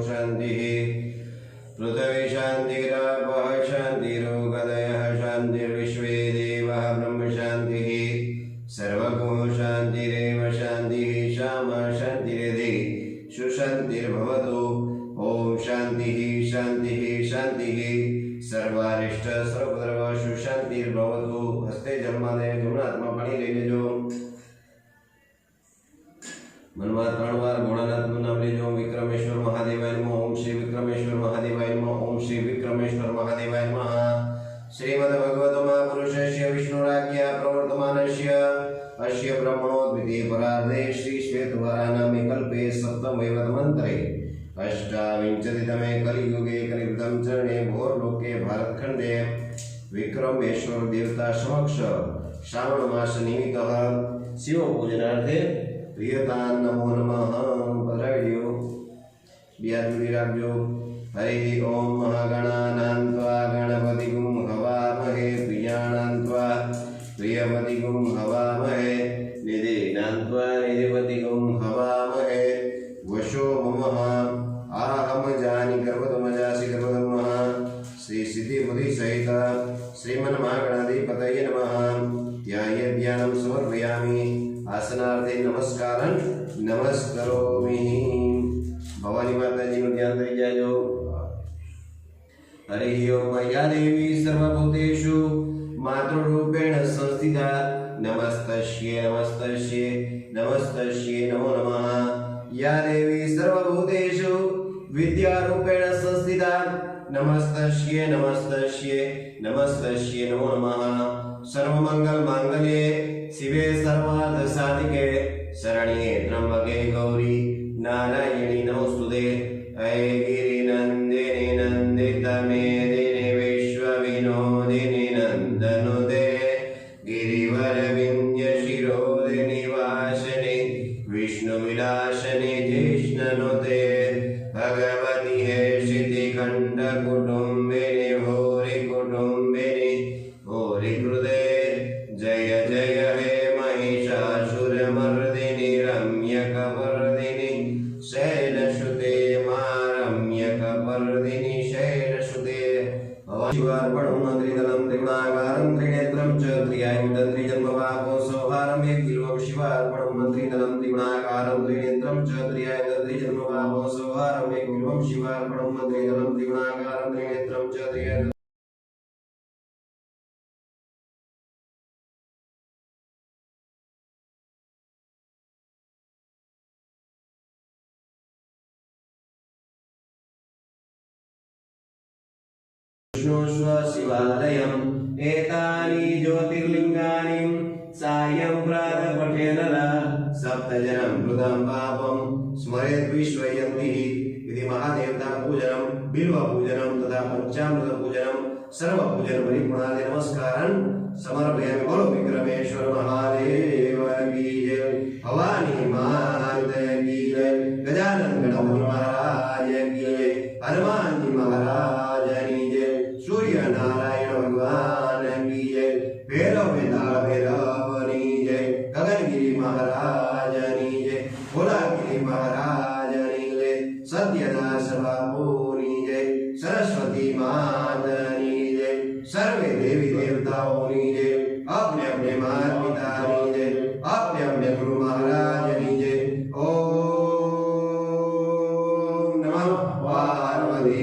शांति पृथ्वी शांतिरापः शांतिरोगदयः शांतिर्विश्वे देवाः ब्रह्म शांतिः सर्वगो शांतिरेव शांतिः श्यामा शांतिरेधि सुशांतिर्भवतु। ओम शांतिः शांतिः शांतिः सर्वारिष्ट सर्वधर्म सुशांतिर्भवतु। हस्ते जन्मादे गुणात्मा पाणी लई लेजो। मनमा 3 વાર ભોળાનાથનું નામ લેજો। વિક્રમેશ્વર મહાદેવાય નમઃ। ઓમ શ્રી વિક્રમેશ્વર મહાદેવાય નમઃ। ઓમ શ્રી વિક્રમેશ્વર મહાદેવાય નમઃ। શ્રીમદ ભગવત મહાપુરુષસ્ય વિષ્ણુરાજ્ઞા પ્રવર્તમાનસ્ય અસ્ય બ્રહ્મણો દ્વિતીય પરાર્ધે શ્રી શ્વેતવરાનામે કલ્પે સપ્તમૈવત મંત્રે અષ્ટાવિંશતિતમે કલિયુગે કલિયુગમ ચરણે ભોરલોકે ભારતખંડે વિક્રમેશ્વર દેવતા સમક્ષ શ્રાવણ માસ નિમિત્તઃ શિવ પૂજનાર્થે प्रियतान नमो नमः। पधराविडियो बियाजुड़ी राखजो। हरि ओम महागणानान्त्वा गणपतिगुं हवामहे प्रियाणान्त्वा प्रियपतिगुं हवामहे निधिनान्त्वा निधिपतिगुं हवामहे वशो ममः आहम जानि गर्भतमजासि गर्भतमः श्री सिद्धि बुद्धि सहित श्रीमन् महागणाधिपतये नमः। ध्याये ध्यानं समर्पयामि। आसनार्थे नमस्कारं नमस्करोमि। भवानी माताजी नु ध्यान थई जाजो। हरि ओम या देवी सर्वभूतेषु मातृरूपेण संस्थिता नमस्तस्यै नमस्तस्यै नमस्तस्यै नमो नमः। या देवी सर्वभूतेषु विद्यारूपेण संस्थिता नमस्तस्यै नमस्तस्यै नमस्तस्यै नमो नमः। सर्वमंगल मांगल्ये शिवे सर्वार्थ साधिके शरण्ये त्र्यंबके गौरी नारायणी नमोस्तुते। अये गिरिनन्दिनि नन्दित मेदिनि विश्वविनोदिनि नन्दनुते गिरिवरविन्द्य शिरोदिनि वासिनि विष्णुविलासिनि जिष्णनुते भगवति हे शितिखण्ड कुटुम्बिनि भूरि कुटुम्बिनि भूरि कृते जय जय हे महिषासुरमर्दिनि रम्यकपर्दिनि शैलसुते मा रम्यकपर्दिनि शैलसुते। शिवार्पणं त्रिदलं त्रिगुणाकारं त्रिनेत्रं च त्रियायुधं त्रिजन्मपापो सौहारं एकबिल्वं। शिवार्पणं त्रिदलं त्रिगुणाकारं त्रिनेत्रं च त्रियायुधं त्रिजन्मपापो सौहारं एकबिल्वं। शिवार्पणं त्रिदलं त्रिगुणाकारं त्रिनेत्रं च त्रियायुधं शिवालयम् एतानि ज्योतिर्लिंगानि सायं प्रातः पठेन सप्तजनं कृतं पापं स्मरेत् विश्वयन्तिः। इति महादेवता पूजनं बिल्व पूजनं तथा पंचामृत पूजनं सर्व पूजन परिपूर्णादि नमस्कारं समर्पयामि। बोलो विक्रमेश्वर महादेव की जय। भवानी माता की जय। गजानन गणपति महाराज की जय। हनुमान जी महाराज की जय। सूर्य नारायण भगवान की जय। भैरव वेताल भैरवनी जय। गगनगिरी महाराज की जय। भोलागिरी महाराज की जय। सत्यनाश बाबूनी जय। सरस्वती माता की जय। सर्वे देवी देवताओं की जय। अपने अपने माता पिता की जय। अपने अपने गुरु महाराज की जय। ओम नमः पार्वती